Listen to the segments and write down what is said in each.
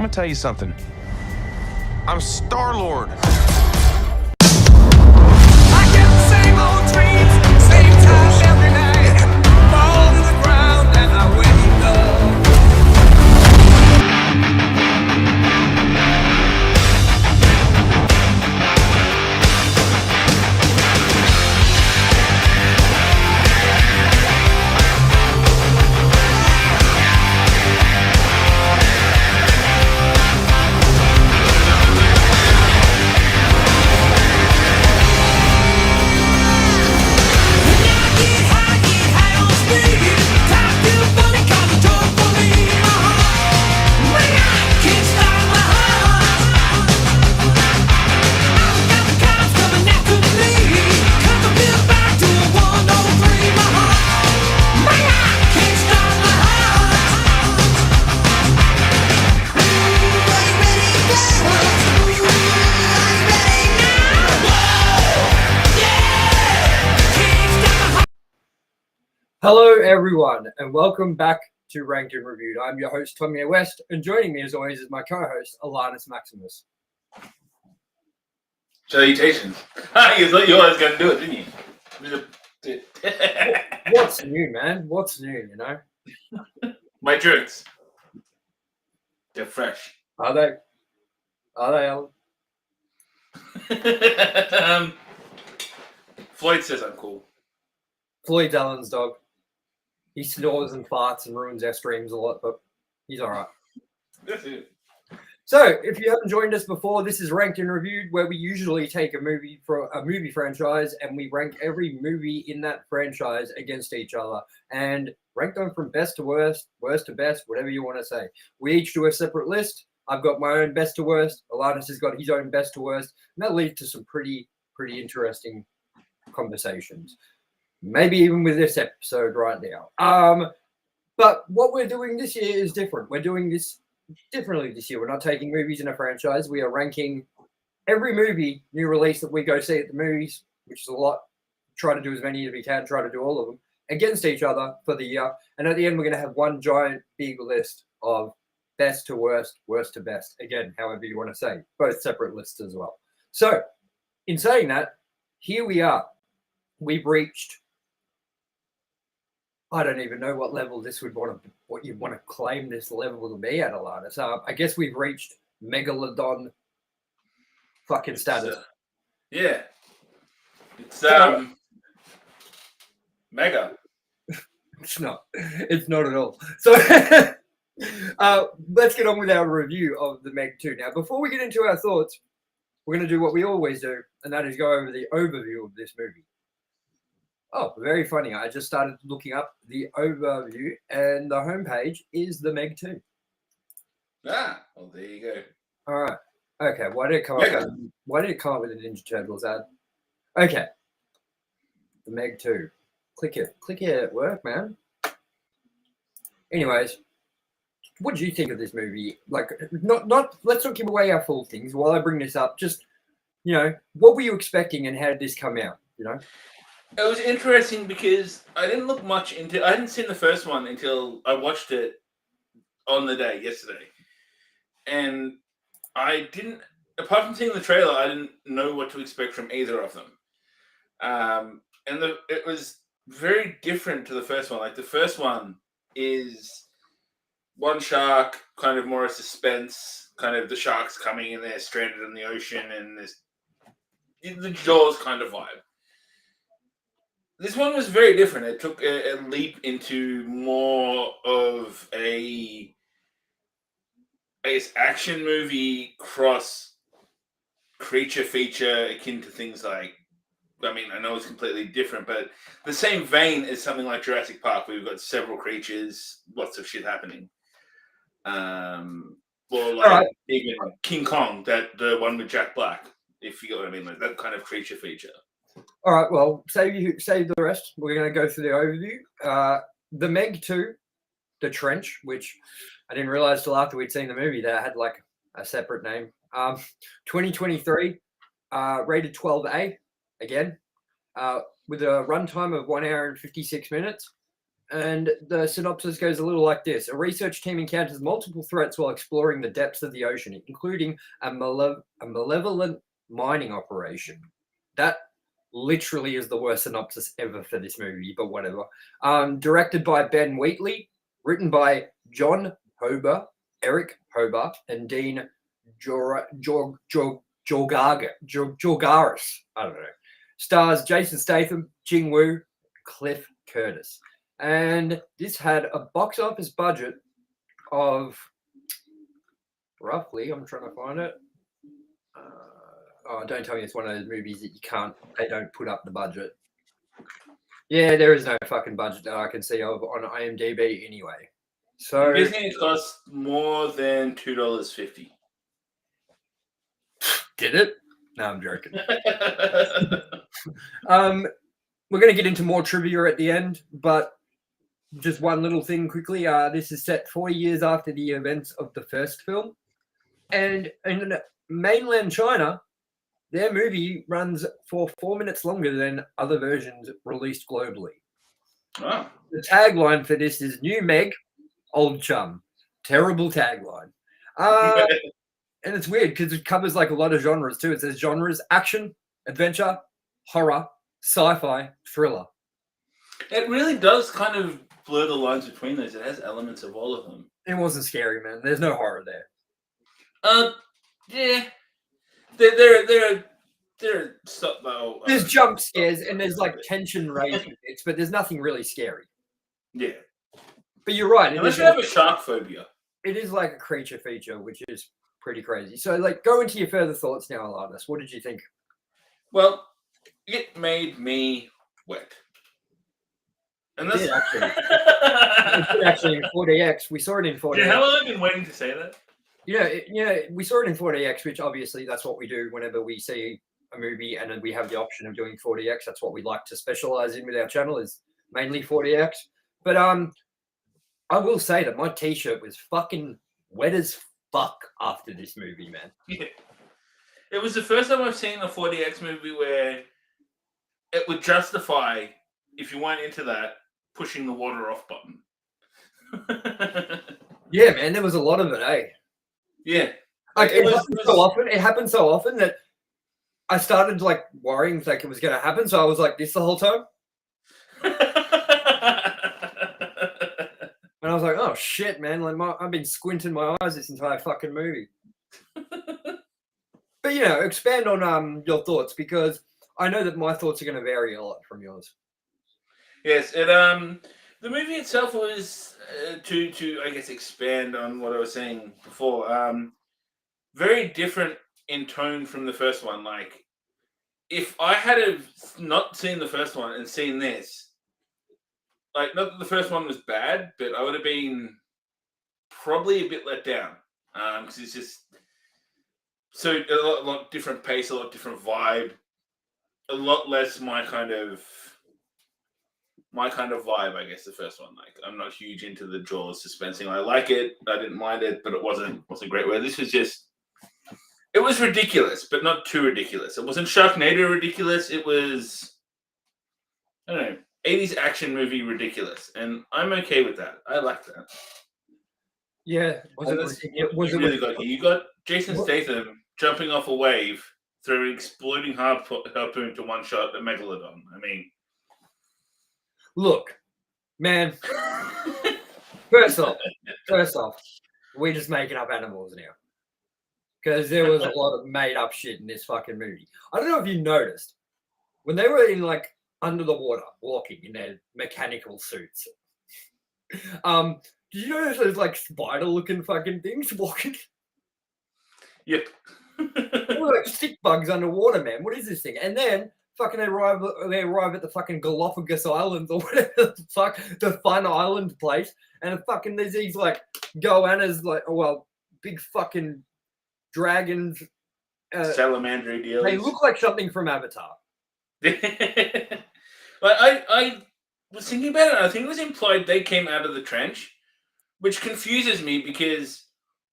gonna tell you something. I'm Star-Lord. I get the same old dreams, same time every night. Fall to the ground and I wake up. Hello, everyone, and welcome back to Ranked and Reviewed. I'm your host, Tomye West, and joining me, as always, is my co-host, Alannis Maximus. Salutations. You thought you always going to do it, didn't you? What's new, man? What's new, you know? My drinks. They're fresh. Are they, Alan? Floyd says I'm cool. Floyd's Alan's dog. He snores and farts and ruins our streams a lot, but he's all right. That's it. So, if you haven't joined us before, this is Ranked and Reviewed, where we usually take a movie franchise and we rank every movie in that franchise against each other and rank them from best to worst, worst to best, whatever you want to say. We each do a separate list. I've got my own best to worst. Alannis has got his own best to worst, and that leads to some pretty interesting conversations. Maybe even with this episode right now. But what we're doing this year is different. We're doing this differently this year. We're not taking movies in a franchise. We are ranking every movie new release that we go see at the movies, which is a lot. Try to do as many as we can, try to do all of them, against each other for the year. And at the end, we're going to have one giant big list of best to worst, worst to best. Again, however you want to say, both separate lists as well. So in saying that, here we are. We've reached, I don't even know what level this would want to, what you want to claim this level to be at, Alannis. I guess we've reached Megalodon fucking status. Yeah. It's mega. It's not at all. So let's get on with our review of the Meg 2. Now, before we get into our thoughts, we're going to do what we always do, and that is go over the overview of this movie. Oh, very funny. I just started looking up the overview, and the homepage is the Meg 2. Ah, well, there you go. All right. Okay. Why did it come up with a Ninja Turtles ad? Okay. The Meg 2. Click it at work, man. Anyways, what did you think of this movie? Like, not. Let's not give away our full things while I bring this up. Just, you know, what were you expecting, and how did this come out? You know. It was interesting because I didn't look much into. I hadn't seen the first one until I watched it on the day yesterday, and I didn't. Apart from seeing the trailer, I didn't know what to expect from either of them. It was very different to the first one. Like the first one is one shark, kind of more a suspense, kind of the sharks coming in there, stranded in the ocean, and the Jaws kind of vibe. This one was very different. It took a leap into more of a, I guess, action movie cross creature feature akin to things like, I mean, I know it's completely different, but the same vein as something like Jurassic Park, where you've got several creatures, lots of shit happening. Or like even King Kong, the one with Jack Black, if you get what I mean, like that kind of creature feature. All right, well, save the rest. We're going to go through the overview. The Meg 2, The Trench, which I didn't realize till after we'd seen the movie that it had like a separate name. 2023, rated 12A, again, with a runtime of 1 hour and 56 minutes. And the synopsis goes a little like this. A research team encounters multiple threats while exploring the depths of the ocean, including a malevolent mining operation. That literally is the worst synopsis ever for this movie, but whatever. Directed by Ben Wheatley, written by John Hober, Eric Hober, and Dean Jorgaris. I don't know. Stars Jason Statham, Jing Wu, Cliff Curtis. And this had a box office budget of roughly, I'm trying to find it. Oh, don't tell me it's one of those movies that they don't put up the budget. Yeah, there is no fucking budget that I can see of on IMDb anyway. So I'm guessing it cost more than $2.50. Did it? No, I'm joking. We're going to get into more trivia at the end, but just one little thing quickly. This is set 40 years after the events of the first film. And in mainland China, their movie runs for 4 minutes longer than other versions released globally. Oh. The tagline for this is New Meg, Old Chum. Terrible tagline. And it's weird because it covers like a lot of genres too. It says genres: action, adventure, horror, sci-fi, thriller. It really does kind of blur the lines between those. It has elements of all of them. It wasn't scary, man. There's no horror there. Yeah. There are stuff though. There's jump scares and there's like tension raising bits, but there's nothing really scary. Yeah. But you're right. Unless you have a shark phobia. It is like a creature feature, which is pretty crazy. So, like, go into your further thoughts now, Alannis. What did you think? Well, it made me wet. And that's actually in 4DX. We saw it in 4DX. Yeah, how long have I been waiting to say that? We saw it in 4DX, which obviously that's what we do whenever we see a movie and then we have the option of doing 4DX. That's what we like to specialize in with our channel, is mainly 4DX. But I will say that my t-shirt was fucking wet as fuck after this movie, man. Yeah. It was the first time I've seen a 4DX movie where it would justify, if you weren't into that, pushing the water off button. Yeah, man, there was a lot of it, eh? Yeah. Like it happened so often that I started like worrying like it was gonna happen. So I was like this the whole time. And I was like, oh shit, man, like I've been squinting my eyes this entire fucking movie. But expand on your thoughts, because I know that my thoughts are gonna vary a lot from yours. Yes, the movie itself was to I guess expand on what I was saying before. Very different in tone from the first one. Like, if I had not seen the first one and seen this, like, not that the first one was bad, but I would have been probably a bit let down because it's just so a lot different pace, a lot different vibe, a lot less my kind of vibe, I guess. The first one, like, I'm not huge into the Jaws suspensing. I like it, I didn't mind it, but it wasn't great. Where this was just, it was ridiculous, but not too ridiculous. It wasn't Sharknado ridiculous. It was, I don't know, 80s action movie ridiculous, and I'm okay with that. I like that. Yeah, You got Jason Statham jumping off a wave, throwing exploding harpoon to one shot a megalodon. I mean, look, man. First off, we're just making up animals now, because there was a lot of made up shit in this fucking movie. I don't know if you noticed when they were in like under the water, walking in their mechanical suits. Did you notice those like spider-looking fucking things walking? Yep. They were like stick bugs underwater, man. What is this thing? And then fucking they arrive at the fucking Galapagos Islands or whatever the fuck, the fun island place, and fucking there's these like goannas, like, big fucking dragons. Salamander deals. They look like something from Avatar. But I was thinking about it. I think it was implied they came out of the trench, which confuses me, because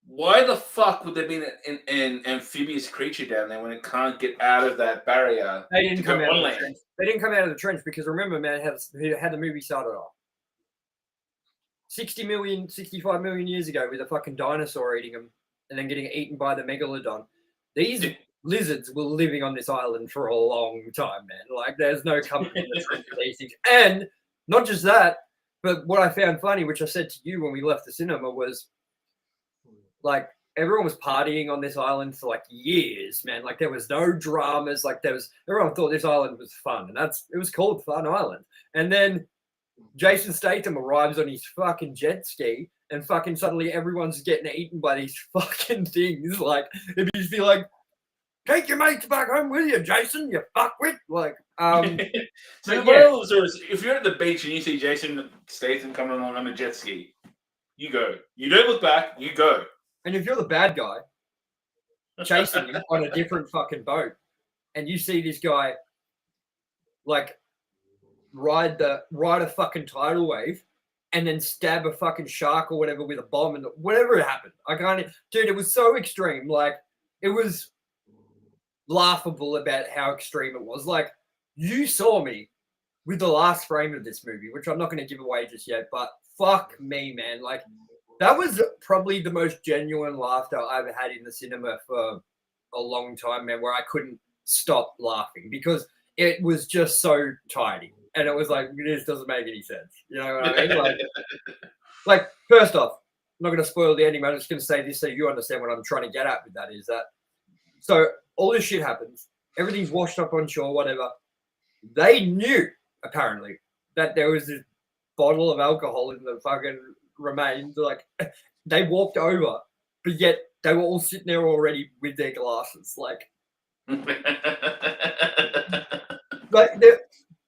why the fuck would there be an amphibious creature down there when it can't get out of that barrier? They didn't come out of the trench. They didn't come out of the trench because, remember, man, how the movie started off. 60 million, 65 million years ago with a fucking dinosaur eating them and then getting eaten by the megalodon. These lizards were living on this island for a long time, man. Like, there's no coming in the truth of these things. And not just that, but what I found funny, which I said to you when we left the cinema, was like everyone was partying on this island for like years, man. Like there was no dramas. Like everyone thought this island was fun, and it was called Fun Island. And then Jason Statham arrives on his fucking jet ski, and fucking suddenly everyone's getting eaten by these fucking things. Like if you feel like, take your mates back home with you, Jason, you fuckwit. Like, so if you're at the beach and you see Jason Statham coming along on a jet ski, you go. You don't look back. You go. And if you're the bad guy chasing him on a different fucking boat, and you see this guy like ride a fucking tidal wave and then stab a fucking shark or whatever with a bomb and whatever happened, dude, it was so extreme. Like it was laughable about how extreme it was. Like you saw me with the last frame of this movie, which I'm not going to give away just yet, but fuck me, man. Like that was probably the most genuine laughter I've had in the cinema for a long time, man, where I couldn't stop laughing because it was just so tidy. And it was like, this doesn't make any sense. You know what I mean? Like first off, I'm not going to spoil the ending, but I'm just going to say this so you understand what I'm trying to get at with that is that, so all this shit happens. Everything's washed up on shore, whatever. They knew, apparently, that there was this bottle of alcohol in the fucking remains. Like, they walked over, but yet they were all sitting there already with their glasses. Like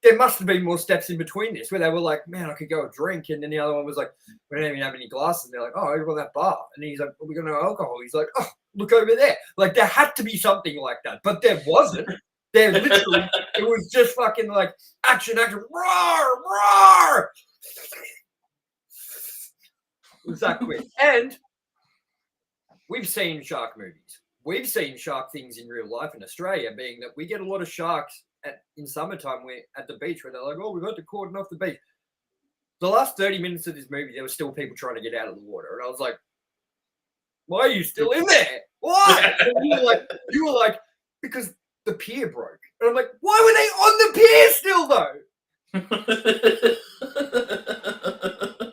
there must have been more steps in between this where they were like, man, I could go a drink. And then the other one was like, we don't even have any glasses. And they're like, oh, over on that bar. And he's like, we're going to have alcohol. He's like, oh, look over there. Like, there had to be something like that. But there wasn't. There literally, it was just fucking like action, roar, roar. It was that quick. And we've seen shark movies. We've seen shark things in real life in Australia, being that we get a lot of sharks in summertime we're at the beach where they're like, oh, we've got to cordon off the beach. The last 30 minutes of this movie, there were still people trying to get out of the water. And I was like, why are you still in there? Why? And you were like, because the pier broke. And I'm like, why were they on the pier still though?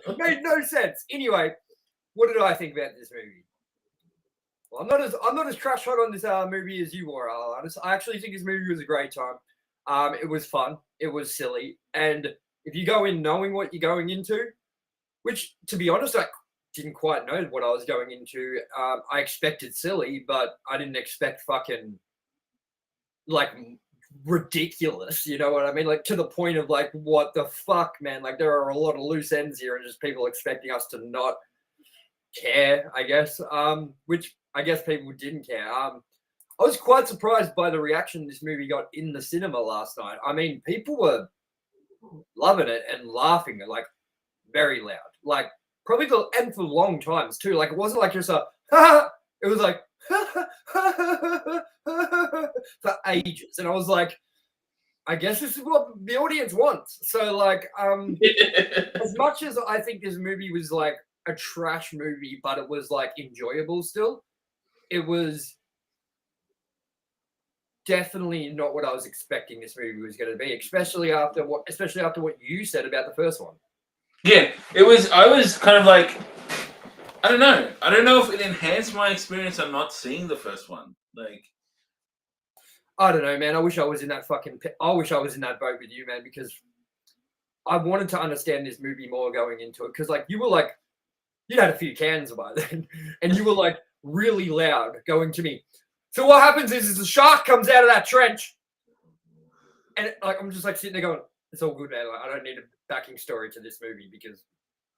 It made no sense. Anyway, what did I think about this movie? Well, I'm not as trash hot on this movie as you were, Alannis. I actually think this movie was a great time. It was fun. It was silly. And if you go in knowing what you're going into, which, to be honest, I didn't quite know what I was going into. I expected silly, but I didn't expect fucking, like, ridiculous. You know what I mean? Like, to the point of, like, what the fuck, man? Like, there are a lot of loose ends here and just people expecting us to not care, I guess. Which I guess people didn't care. I was quite surprised by the reaction this movie got in the cinema last night. I mean, people were loving it and laughing, like, very loud. Like, probably and for long times, too. Like, it wasn't like just a, it was like, for ages. And I was like, I guess this is what the audience wants. So, like, as much as I think this movie was, like, a trash movie, but it was, like, enjoyable still, it was definitely not what I was expecting this movie was going to be, especially after what you said about the first one. Yeah, it was. I was kind of like, I don't know. I don't know if it enhanced my experience on not seeing the first one. Like, I don't know, man. I wish I was in that boat with you, man, because I wanted to understand this movie more going into it. Because, like, you were like, you had a few cans by then, and you were like really loud going to me. So what happens is the shark comes out of that trench, and like I'm just like sitting there going, "It's all good, man. Like, I don't need a backing story to this movie because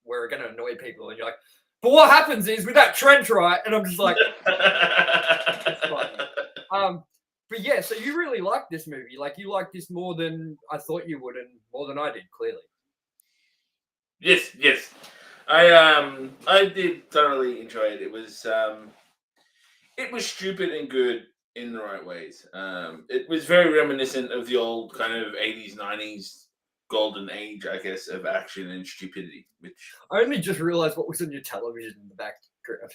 we're going to annoy people." And you're like, "But what happens is with that trench, right?" And I'm just like, "It's fine." But yeah, so you really liked this movie. Like, you liked this more than I thought you would, and more than I did, clearly. Yes. I did thoroughly enjoy it. It was stupid and good in the right ways. It was very reminiscent of the old kind of 80s, 90s golden age, I guess, of action and stupidity. Which I only just realized what was on your television in the background.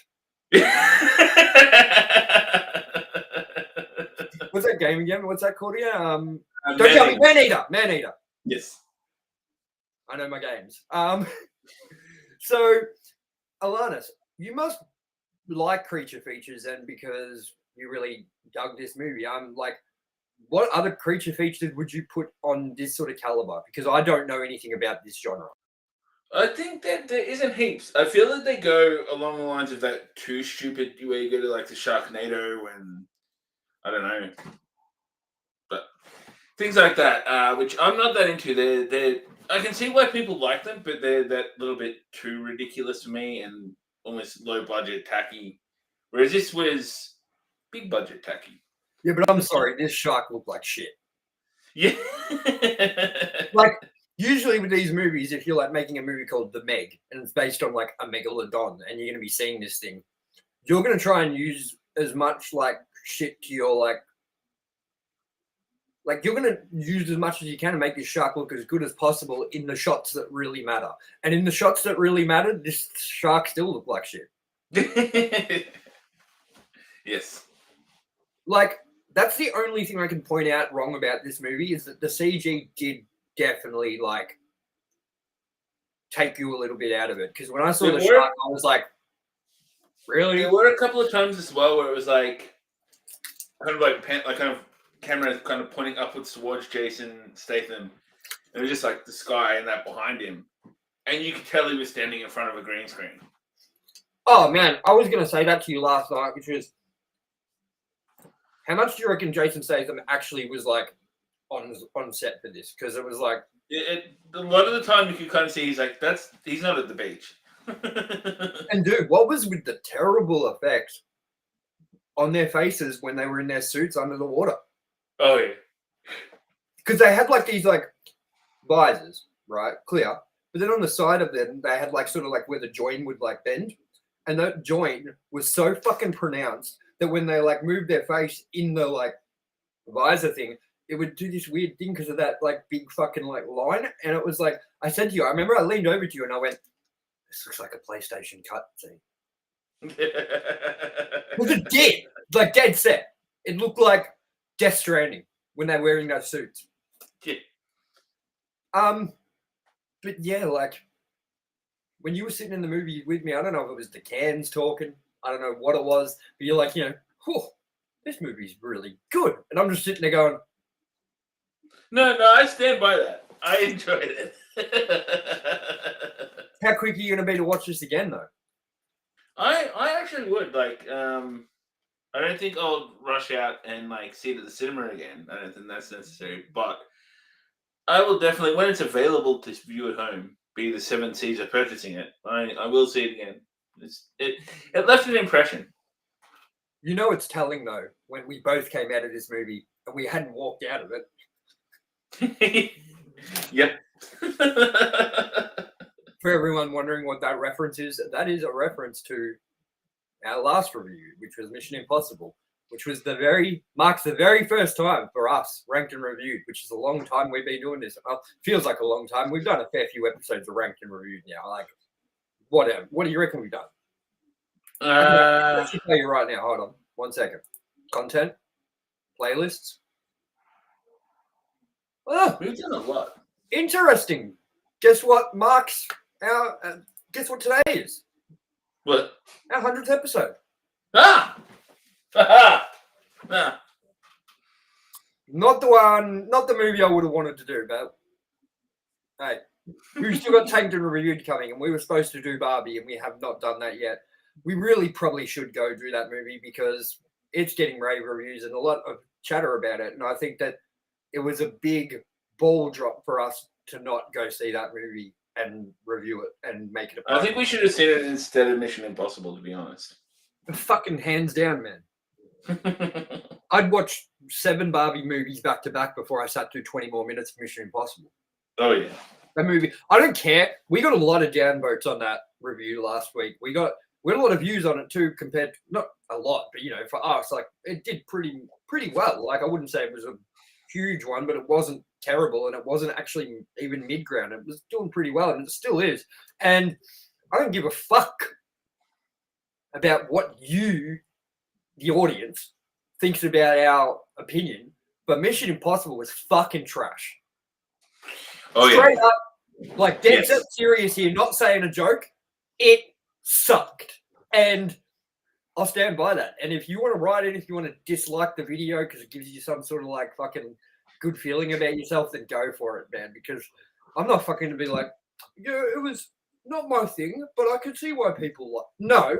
What's that game again? What's that called again? Don't tell me, Man Eater. Yes. I know my games. So, Alannis, you must like creature features, and because you really dug this movie, I'm like, what other creature features would you put on this sort of caliber? Because I don't know anything about this genre. I think that there isn't heaps. I feel that they go along the lines of that too stupid where you go to like the Sharknado and I don't know, but things like that, which I'm not that into. They're I can see why people like them, but they're that little bit too ridiculous for me and almost low budget tacky. Whereas this was big budget tacky. Yeah, but I'm sorry, this shark looked like shit. Yeah. Like, usually with these movies, if you're like making a movie called The Meg and it's based on like a megalodon and you're going to be seeing this thing, you're going to try and use as much like shit to your like you're going to use as much as you can to make this shark look as good as possible in the shots that really matter. And in the shots that really mattered, this shark still looked like shit. Yes. Like, that's the only thing I can point out wrong about this movie is that the CG did definitely like take you a little bit out of it. Because when I saw the shark, I was like, really? There were a couple of times as well where it was like kind of like kind of camera kind of pointing upwards towards Jason Statham. And it was just like the sky and that behind him. And you could tell he was standing in front of a green screen. Oh man, I was gonna say that to you last night, which was how much do you reckon Jason Statham actually was like on set for this? Because it was like a lot of the time you could kind of see he's like he's not at the beach. And dude, what was with the terrible effects on their faces when they were in their suits under the water? Oh yeah. Because they had like these like visors, right? Clear. But then on the side of them, they had like sort of like where the joint would like bend. And that joint was so fucking pronounced that when they like moved their face in the like visor thing, it would do this weird thing because of that like big fucking like line. And it was like, I said to you, I remember I leaned over to you and I went, this looks like a PlayStation cut scene. Because it did. Like dead set. It looked like Death Stranding when they're wearing those suits. Yeah. But yeah, like when you were sitting in the movie with me, I don't know if it was the cans talking, I don't know what it was, but you're like, whew, this movie's really good. And I'm just sitting there going, No, I stand by that. I enjoyed it. how quick are you going to be to watch this again, though? I actually would. Like, I don't think I'll rush out and like see it at the cinema again. I don't think that's necessary. But I will definitely, when it's available to view at home, be the 7 C's of purchasing it. I will see it again. It left an impression. You know it's telling, though, when we both came out of this movie and we hadn't walked out of it. Yep. For everyone wondering what that reference is, that is a reference to our last review, which was Mission Impossible, which was marks the very first time for us, Ranked and Reviewed, which is a long time we've been doing this. Feels like a long time. We've done a fair few episodes of Ranked and Reviewed now. Like, whatever. What do you reckon we've done? I'll tell you right now. Hold on. 1 second. Content. Playlists. Oh, We've done a lot. interesting. Guess what marks our... guess what today is? What? Our 100th episode. Ah! Ah! Not the movie I would have wanted to do, but hey, we've still got Tanked and Reviewed coming, and we were supposed to do Barbie, and we have not done that yet. We really probably should go do that movie because it's getting rave reviews and a lot of chatter about it, and I think that it was a big ball drop for us to not go see that movie and review it and make it a I think we should have seen it instead of Mission Impossible, to be honest. fucking hands down, man. I'd watch 7 Barbie movies back to back before I sat through 20 more minutes of Mission Impossible. Oh, yeah. That movie, I don't care. We got a lot of downvotes on that review last week. We had a lot of views on it too, compared to, not a lot, but for us, like it did pretty well. Like I wouldn't say it was a huge one, but it wasn't terrible, and it wasn't actually even mid-ground. It was doing pretty well, and it still is. And I don't give a fuck about what you, the audience, thinks about our opinion, but Mission Impossible was fucking trash. Oh, Straight yeah. up, like dead set serious here, not saying a joke. It sucked. And I'll stand by that. And if you want to write in, if you want to dislike the video because it gives you some sort of like fucking good feeling about yourself, then go for it, man. Because I'm not fucking to be like, yeah, it was not my thing, but I could see why people like. No,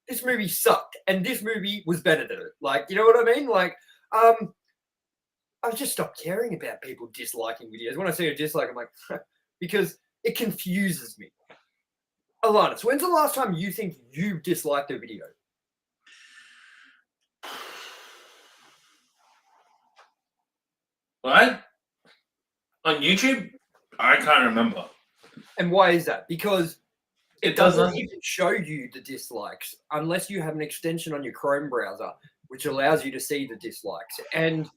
this movie sucked, and this movie was better than it. Like, you know what I mean? Like, I've just stopped caring about people disliking videos. When I see a dislike, I'm like, because it confuses me. Alannis, when's the last time you think you disliked a video? What? On YouTube? I can't remember. And why is that? Because It doesn't doesn't. even show you the dislikes unless you have an extension on your Chrome browser, which allows you to see the dislikes. And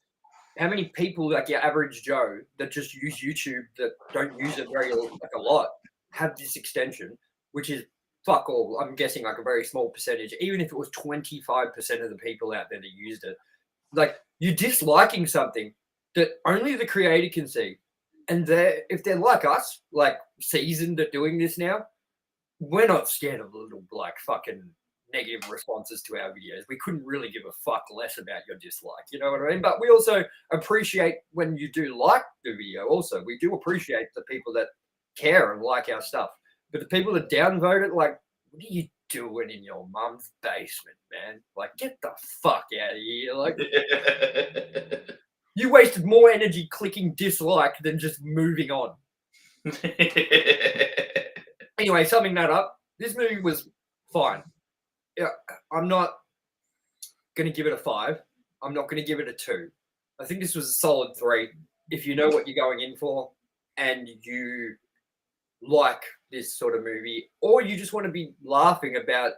how many people, like your average Joe, that just use YouTube, that don't use it very like a lot, have this extension, which is fuck all. I'm guessing like a very small percentage. Even if it was 25% of the people out there that used it, like you're disliking something that only the creator can see. And if they're like us, like seasoned at doing this now, we're not scared of little like fucking negative responses to our videos. We couldn't really give a fuck less about your dislike, you know what I mean? But we also appreciate when you do like the video. Also, we do appreciate the people that care and like our stuff. But the people that downvote it, like, what are you doing in your mum's basement, man? Like, get the fuck out of here. Like, you wasted more energy clicking dislike than just moving on. Anyway, summing that up, this movie was fine. Yeah, I'm not going to give it a 5. I'm not going to give it a 2. I think this was a solid 3. If you know what you're going in for and you like this sort of movie, or you just want to be laughing about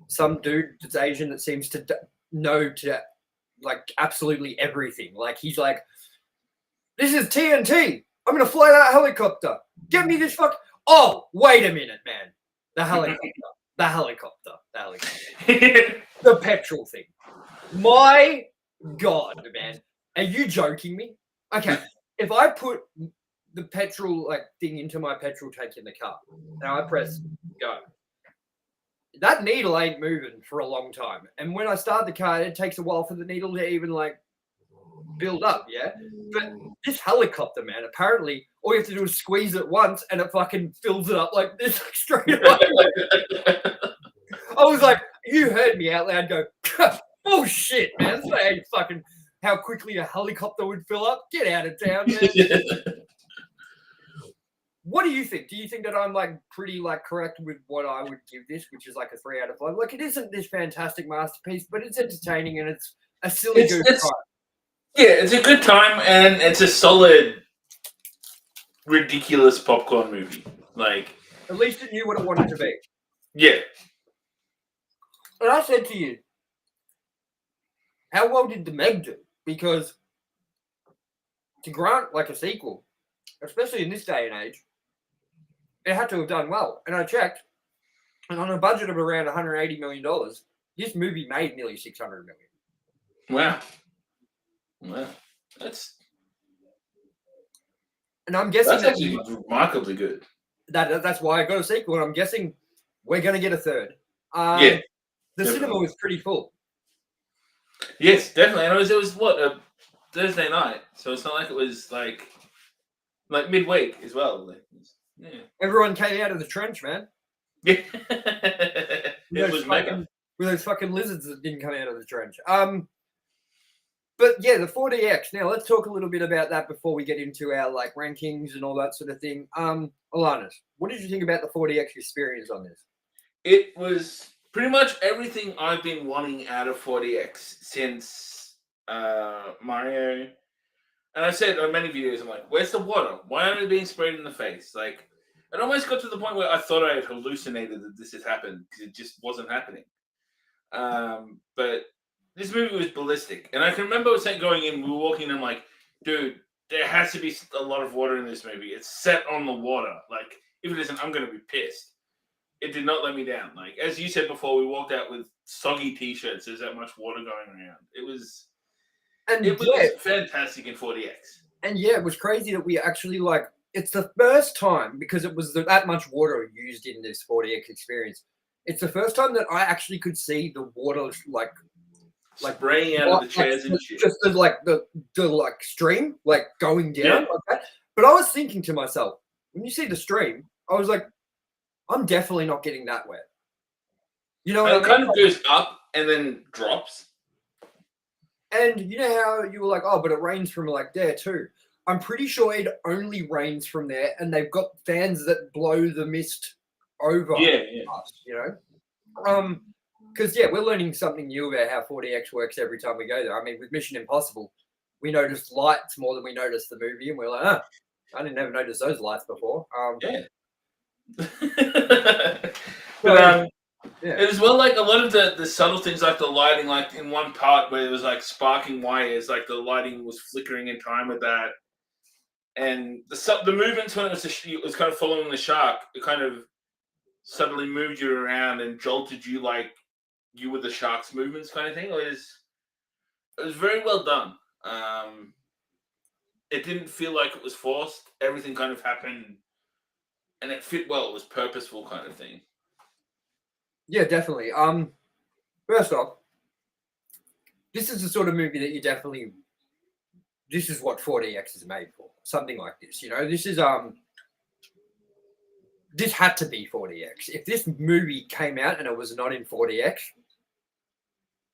some dude that's Asian that seems to know to like absolutely everything. Like he's like, this is TNT. I'm going to fly that helicopter. Get me this fuck. Oh, wait a minute, man. The helicopter. The helicopter. The petrol thing. My God, man. Are you joking me? Okay. If I put the petrol like thing into my petrol tank in the car, now I press go, that needle ain't moving for a long time. And when I start the car, it takes a while for the needle to even like build up, yeah? But this helicopter, man, apparently all you have to do is squeeze it once and it fucking fills it up like this like, straight away. I was like, you heard me out loud go, bullshit, man. That's not fucking how quickly a helicopter would fill up. Get out of town, man. What do you think? Do you think that I'm like pretty like correct with what I would give this, which is like a 3 out of 5? Like it isn't this fantastic masterpiece, but it's entertaining and it's a silly good time. Yeah, it's a good time and it's a solid, ridiculous popcorn movie. Like at least it knew what it wanted to be. Yeah. And I said to you, how well did the Meg do? Because to grant like a sequel, especially in this day and age, it had to have done well. And I checked, and on a budget of around $180 million, this movie made nearly $600 million. Wow. Well, that's and I'm guessing that's actually remarkably good. That's why I got a sequel, and I'm guessing we're going to get a third. Yeah, the cinema was pretty full. Yes, definitely. And it was what, a Thursday night, so it's not like it was like midweek as well. Like, yeah, everyone came out of the trench, man. Yeah, it was mega. With those fucking lizards that didn't come out of the trench. But yeah, the 4DX. Now let's talk a little bit about that before we get into our like rankings and all that sort of thing. Alannis, what did you think about the 4DX experience on this? It was pretty much everything I've been wanting out of 4DX since Mario. And I said on many videos, I'm like, where's the water? Why aren't we being sprayed in the face? Like, it almost got to the point where I thought I had hallucinated that this had happened because it just wasn't happening. But this movie was ballistic. And I can remember saying going in, we were walking in, I'm like, dude, there has to be a lot of water in this movie. It's set on the water. Like, if it isn't, I'm going to be pissed. It did not let me down. Like, as you said before, we walked out with soggy t-shirts. There's that much water going around. It was fantastic in 40X. And yeah, it was crazy that we actually, like, it's the first time, because it was that much water used in this 40X experience. It's the first time that I actually could see the water, like spraying out of the chairs and shit. Just the like stream, like going down like that. But I was thinking to myself, when you see the stream, I was like, I'm definitely not getting that wet. You know, it kind of goes up and then drops. And you know how you were like, oh, but it rains from like there too. I'm pretty sure it only rains from there, and they've got fans that blow the mist over us, you know? Because, we're learning something new about how 40X works every time we go there. I mean, with Mission Impossible, we noticed lights more than we noticed the movie, and we're like, I didn't ever notice those lights before. But, as well, like a lot of the subtle things, like the lighting, like in one part where it was like sparking wires, like the lighting was flickering in time with that. And the movements when it was kind of following the shark, it kind of suddenly moved you around and jolted you like you were the shark's movements kind of thing. It was very well done. It didn't feel like it was forced. Everything kind of happened and it fit well. It was purposeful kind of thing. Yeah, definitely. First off, this is the sort of movie that this is what 40X is made for. Something like this, you know. This had to be 40X. If this movie came out and it was not in 40X,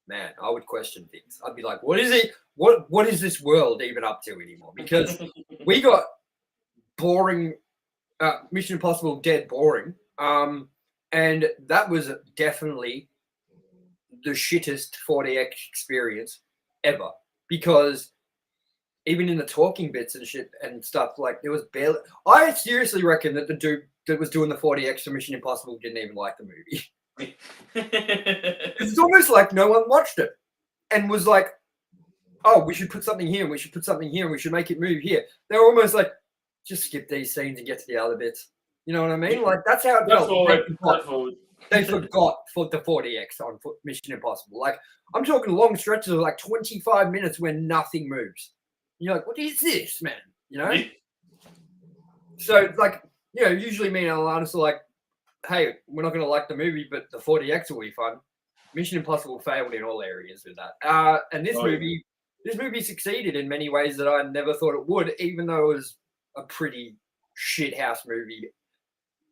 man, I would question things. I'd be like, what is it? What is this world even up to anymore? Because we got boring, Mission Impossible dead boring. And that was definitely the shittest 40X experience ever. Because even in the talking bits and shit and stuff, like there was barely. I seriously reckon that the dude that was doing the 40X for Mission Impossible didn't even like the movie. It's almost like no one watched it and was like, "Oh, we should put something here, and we should put something here, and we should make it move here." They're almost like, "Just skip these scenes and get to the other bits." You know what I mean? Like that's how it felt. They forgot for the 40X on Mission Impossible. Like I'm talking long stretches of like 25 minutes where nothing moves. You're like, what is this, man? You know? So, like, usually me and Alannis are like, hey, we're not going to like the movie, but the 40X will be fun. Mission Impossible failed in all areas with that. And this movie succeeded in many ways that I never thought it would, even though it was a pretty shithouse movie.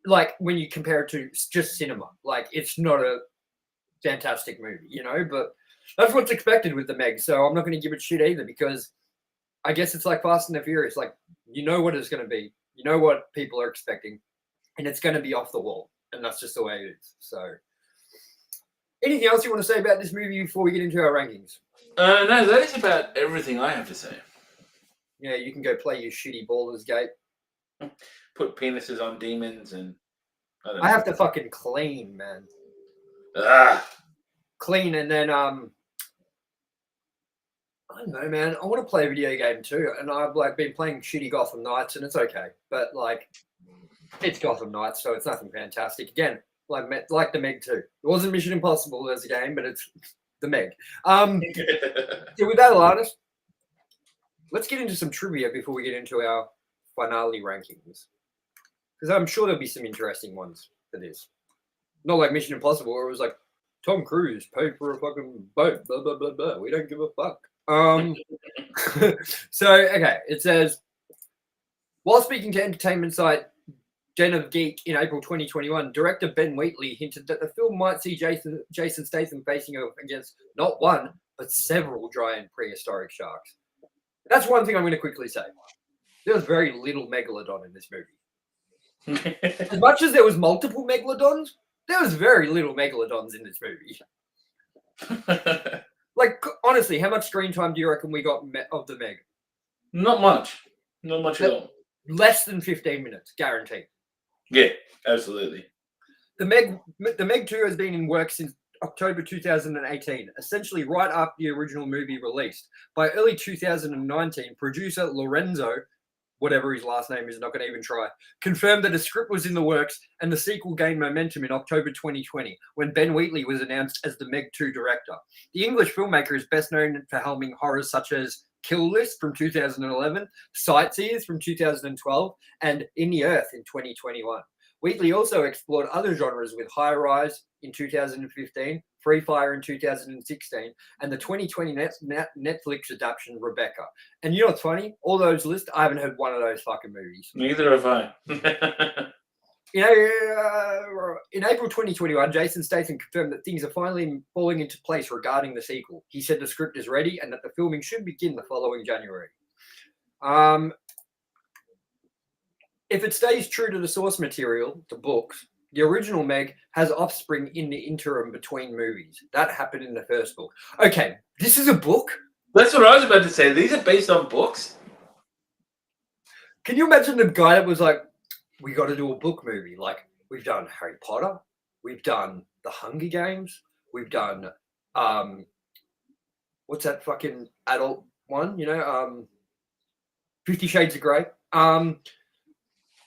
Like, when you compare it to just cinema. Like, it's not a fantastic movie, but that's what's expected with the Meg. So I'm not going to give it shit either because I guess it's like Fast and the Furious. Like, you know what it's going to be. You know what people are expecting. And it's going to be off the wall. And that's just the way it is. So, anything else you want to say about this movie before we get into our rankings? No, that is about everything I have to say. Yeah, you can go play your shitty Baldur's Gate. Put penises on demons and... I have to fucking clean, man. Clean and then... I don't know, man. I want to play a video game too, and I've been playing shitty Gotham Knights, and it's okay. But it's Gotham Knights, so it's nothing fantastic. Again, like the Meg too. It wasn't Mission Impossible as a game, but it's the Meg. So with that, Alannis, let's get into some trivia before we get into our finale rankings, because I'm sure there'll be some interesting ones for this. Not like Mission Impossible, where it was like Tom Cruise paid for a fucking boat, blah blah blah blah. We don't give a fuck. So, okay, it says, while speaking to entertainment site Den of Geek in April 2021, director Ben Wheatley hinted that the film might see Jason Statham facing off against not one, but several giant prehistoric sharks. That's one thing I'm going to quickly say. There was very little megalodon in this movie. As much as there was multiple megalodons, there was very little megalodons in this movie. Like, honestly, how much screen time do you reckon we got of the Meg? Not much. Not much at all. Less than 15 minutes, guaranteed. Yeah, absolutely. The Meg 2 has been in work since October 2018, essentially right after the original movie released. By early 2019, producer Lorenzo, whatever his last name is, not going to even try, confirmed that a script was in the works, and the sequel gained momentum in October 2020 when Ben Wheatley was announced as the Meg 2 director. The English filmmaker is best known for helming horrors such as Kill List from 2011, Sightseers from 2012, and In the Earth in 2021. Wheatley also explored other genres with High Rise in 2015, Free Fire in 2016, and the 2020 Netflix adaptation Rebecca. And you know what's funny? All those lists, I haven't heard one of those fucking movies. Neither have I. You know, in April 2021, Jason Statham confirmed that things are finally falling into place regarding the sequel. He said the script is ready and that the filming should begin the following January. If it stays true to the source material, the books, the original Meg has offspring in the interim between movies. That happened in the first book. Okay, this is a book? That's what I was about to say. These are based on books? Can you imagine the guy that was like, we got to do a book movie? Like, we've done Harry Potter, we've done The Hunger Games, we've done, what's that fucking adult one? You know, 50 Shades of Grey.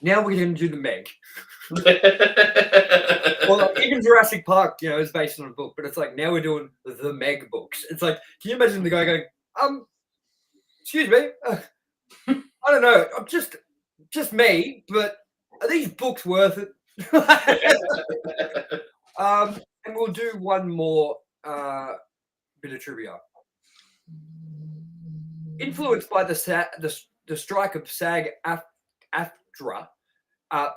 Now we're going to do the Meg. Well, like, even Jurassic Park, you know, is based on a book, but it's like now we're doing the Meg books. It's like, can you imagine the guy going, excuse me, I don't know, I'm just me, but are these books worth it? And we'll do one more bit of trivia. Influenced by the strike of SAG-AFTRA,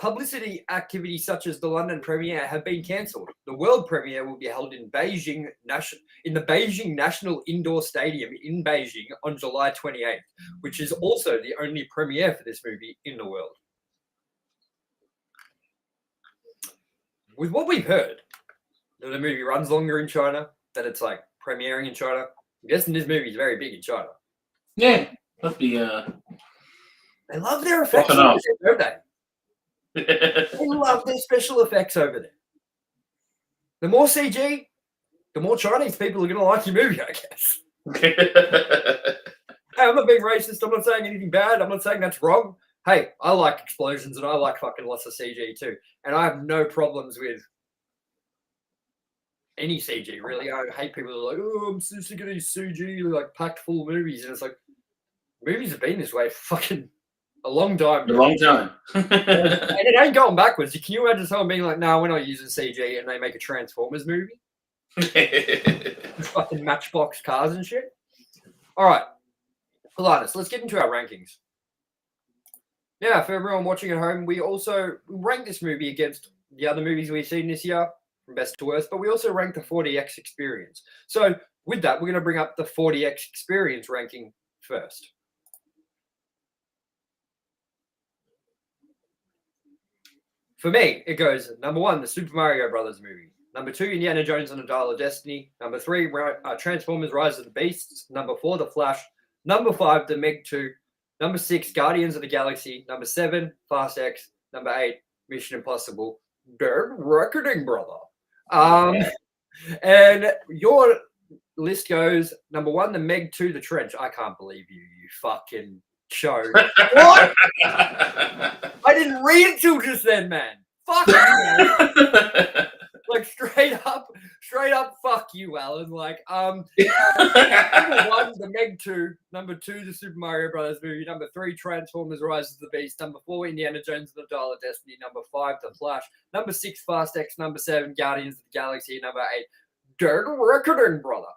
publicity activities such as the London premiere have been cancelled. The world premiere will be held in Beijing, in the Beijing National Indoor Stadium in Beijing on July 28th, which is also the only premiere for this movie in the world. With what we've heard, that the movie runs longer in China, that it's like premiering in China, I'm guessing this movie is very big in China. Yeah, that'd be. They love their effects over there, don't they? They love their special effects over there. The more CG, the more Chinese people are going to like your movie, I guess. Hey, I'm not being racist. I'm not saying anything bad. I'm not saying that's wrong. Hey, I like explosions and I like fucking lots of CG too. And I have no problems with any CG, really. I hate people who are like, oh, I'm so sick of these CG, like packed full movies. And it's like, movies have been this way for fucking a long time. A long time. And it ain't going backwards. Can you imagine someone being like, no, we're not using CG, and they make a Transformers movie? With fucking Matchbox cars and shit. All right. Alannis, let's get into our rankings. Now, for everyone watching at home, we also rank this movie against the other movies we've seen this year, from best to worst, but we also rank the 40X experience. So with that, we're going to bring up the 40X experience ranking first. For me, it goes number 1, the Super Mario Brothers movie. Number 2, Indiana Jones and the Dial of Destiny. Number 3, Transformers Rise of the Beasts. Number 4, The Flash. Number 5, The Meg 2. Number 6, Guardians of the Galaxy. Number 7, Fast X. Number 8, Mission Impossible. Dead Reckoning, brother. And your list goes number 1, The Meg 2, The Trench. I can't believe you fucking show. What? I didn't read it till just then, man. Fuck you, man. Like straight up, fuck you, Alan. Like, number 1, The Meg 2. Number 2, the Super Mario Brothers movie. Number 3, Transformers Rise of the Beast. Number 4, Indiana Jones and the Dial of Destiny. Number 5, The Flash. Number 6, Fast X. Number 7, Guardians of the Galaxy. Number 8, Dead Reckoning, brother.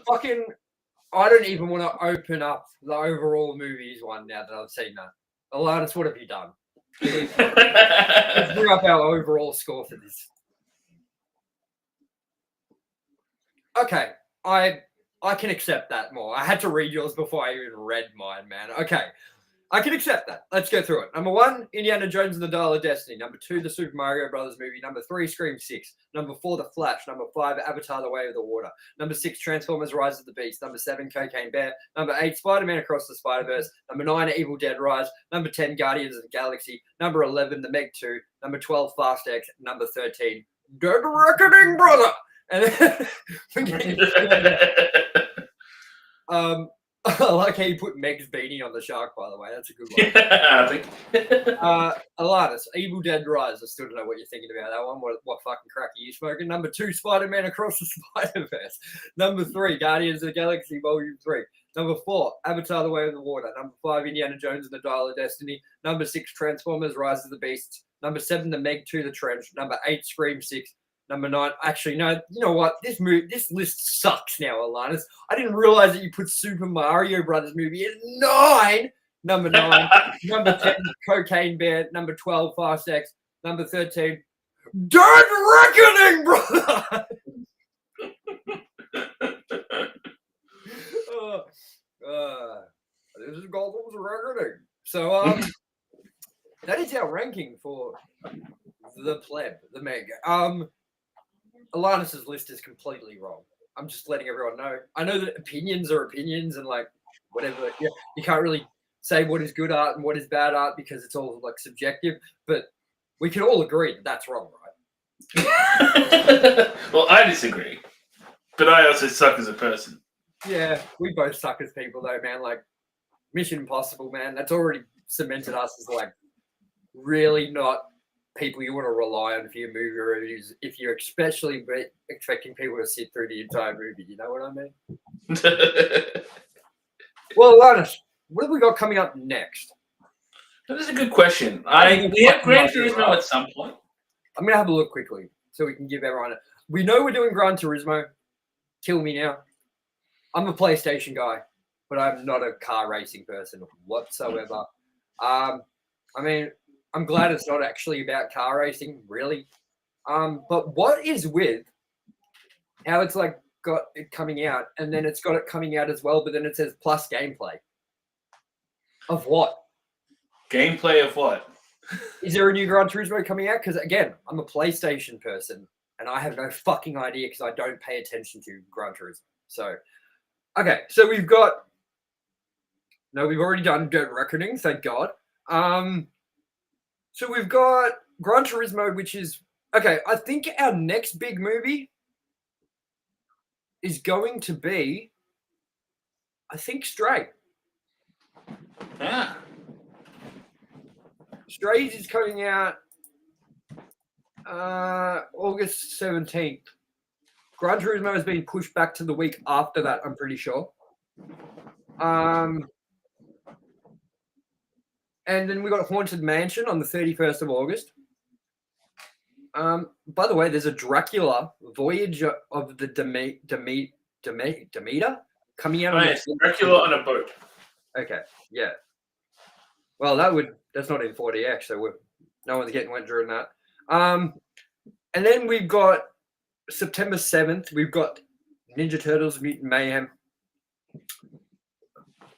Fucking, I don't even want to open up the overall movies one now that I've seen that. Alannis, what have you done? Let's bring up our overall score for this. Okay, I can accept that more. I had to read yours before I even read mine, man. Okay, I can accept that. Let's go through it. Number 1, Indiana Jones and the Dial of Destiny. Number 2, the Super Mario Brothers movie. Number 3, Scream 6. Number 4, The Flash. Number 5, Avatar: The Way of the Water. Number 6, Transformers Rise of the Beast. Number 7, Cocaine Bear. Number 8, Spider-Man Across the Spider-Verse. Number 9, Evil Dead Rise. Number 10, Guardians of the Galaxy. Number 11, The Meg 2. Number 12, Fast X. Number 13, Dead Reckoning, brother. And then I like how you put Meg's beanie on the shark, by the way. That's a good one. Yeah, I think. Alannis, Evil Dead Rise. I still don't know what you're thinking about that one. What fucking crack are you smoking? Number 2, Spider-Man Across the Spider-Verse. Number 3, Guardians of the Galaxy Volume 3. Number 4, Avatar: The Way of the Water. Number 5, Indiana Jones and the Dial of Destiny. Number 6, Transformers: Rise of the Beasts. Number 7, The Meg 2: The Trench. Number 8, Scream 6. Number 9, actually, no, you know what? This list sucks now, Alannis. I didn't realize that you put Super Mario Brothers movie at 9. Number 9. Number 10, Cocaine Bear. Number 12, Fast X. Number 13, Dead Reckoning, brother. This is Gotham's Reckoning. So, that is our ranking for the pleb, the Meg. Alannis' list is completely wrong. I'm just letting everyone know. I know that opinions are opinions and like whatever. You can't really say what is good art and what is bad art because it's all like subjective. But we can all agree that that's wrong, right? Well, I disagree, but I also suck as a person. Yeah, we both suck as people though, man. Like Mission Impossible, man. That's already cemented us as like really not people you want to rely on for your movie reviews if you're especially expecting people to sit through the entire movie. You know what I mean? Well, Alannis, what have we got coming up next? That is a good question. We have Gran Turismo at some point. I'm going to have a look quickly so we can give everyone we know we're doing Gran Turismo. Kill me now. I'm a PlayStation guy, but I'm not a car racing person whatsoever. I mean, I'm glad it's not actually about car racing, really. But what is with how it's like got it coming out and then it's got it coming out as well, but then it says plus gameplay. Of what? Gameplay of what? Is there a new Gran Turismo coming out? Because again, I'm a PlayStation person and I have no fucking idea because I don't pay attention to Gran Turismo. So, okay, so we've already done Dead Reckoning, thank God. So we've got Gran Turismo, which is okay. I think our next big movie is going to be, I think, Stray. Yeah. Strays is coming out August 17th. Gran Turismo has been pushed back to the week after that, I'm pretty sure. And then we got Haunted Mansion on the 31st of August. By the way, there's a Dracula Voyage of the Demeter coming out. Yes, Dracula on a boat. Okay, yeah. Well, that's not in 40X, so no one's getting wet during that. And then we've got September 7th. We've got Ninja Turtles Mutant Mayhem.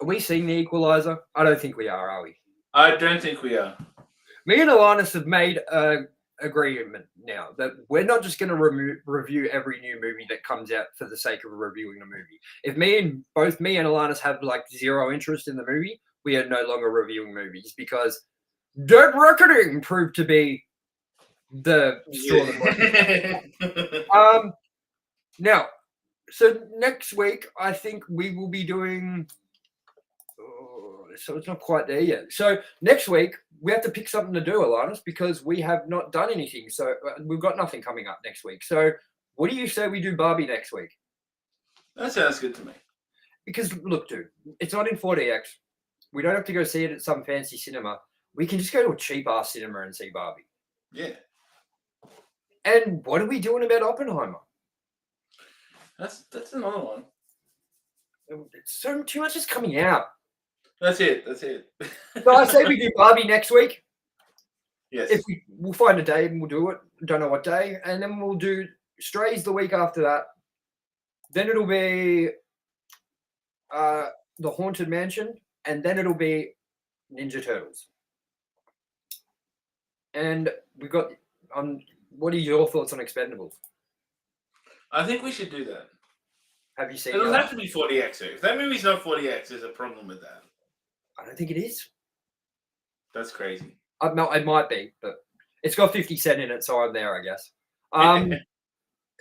Are we seeing The Equalizer? I don't think we are we? I don't think we are. Me and Alannis have made an agreement now that we're not just going to review every new movie that comes out for the sake of reviewing a movie. If both me and Alannis have like zero interest in the movie, we are no longer reviewing movies because Dead Reckoning proved to be the straw that broke. Now, so next week I think we will be doing. So it's not quite there yet. So next week we have to pick something to do, Alannis, because we have not done anything. So we've got nothing coming up next week. So what do you say we do Barbie next week? That sounds good to me. Because look, dude, it's not in 40X. We don't have to go see it at some fancy cinema. We can just go to a cheap ass cinema and see Barbie. Yeah. And what are we doing about Oppenheimer? That's another one. It's so too much is coming out. That's it. So I say we do Barbie next week. Yes. If we'll find a day and we'll do it. Don't know what day. And then we'll do Strays the week after that. Then it'll be The Haunted Mansion. And then it'll be Ninja Turtles. And we've got what are your thoughts on Expendables? I think we should do that. Have you seen it? It'll have to be 40X. If that movie's not 40X, there's a problem with that. I don't think it is. That's crazy. No, it might be, but it's got 50 Cent in it, so I'm there, I guess. And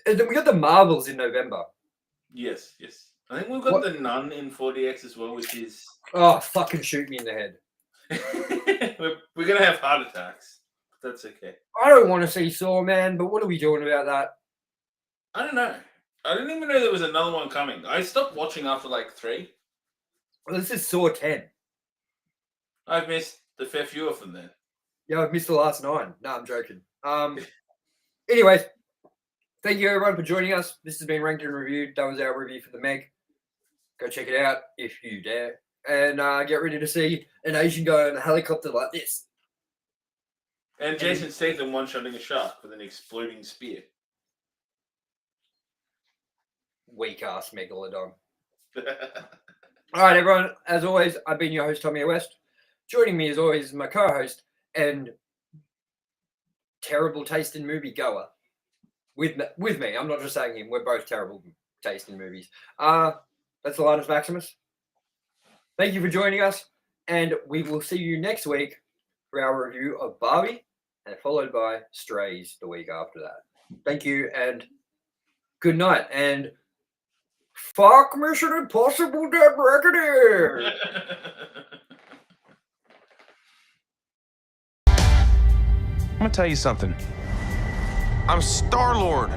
then we got the Marvels in November. Yes. I think we've got the Nun in 4DX as well, which is Oh, fucking shoot me in the head. we're gonna have heart attacks. That's okay. I don't want to see Saw, man, but what are we doing about that? I don't know. I didn't even know there was another one coming. I stopped watching after like 3. Well, this is Saw 10. I've missed a fair few of them then. Yeah, I've missed the last 9. No, I'm joking. Anyways, thank you everyone for joining us. This has been Ranked and Reviewed. That was our review for the Meg. Go check it out if you dare. And get ready to see an Asian guy in a helicopter like this. And Jason Statham one-shotting a shark with an exploding spear. Weak ass megalodon. All right, everyone. As always, I've been your host, Tomye West. Joining me, as always, is my co-host and terrible taste in movie goer. With me. I'm not just saying him. We're both terrible taste in movies. That's Alannis Maximus. Thank you for joining us, and we will see you next week for our review of Barbie, and followed by Strays the week after that. Thank you, and good night, and fuck Mission Impossible Dead Reckoning! I'm gonna tell you something. I'm Star-Lord.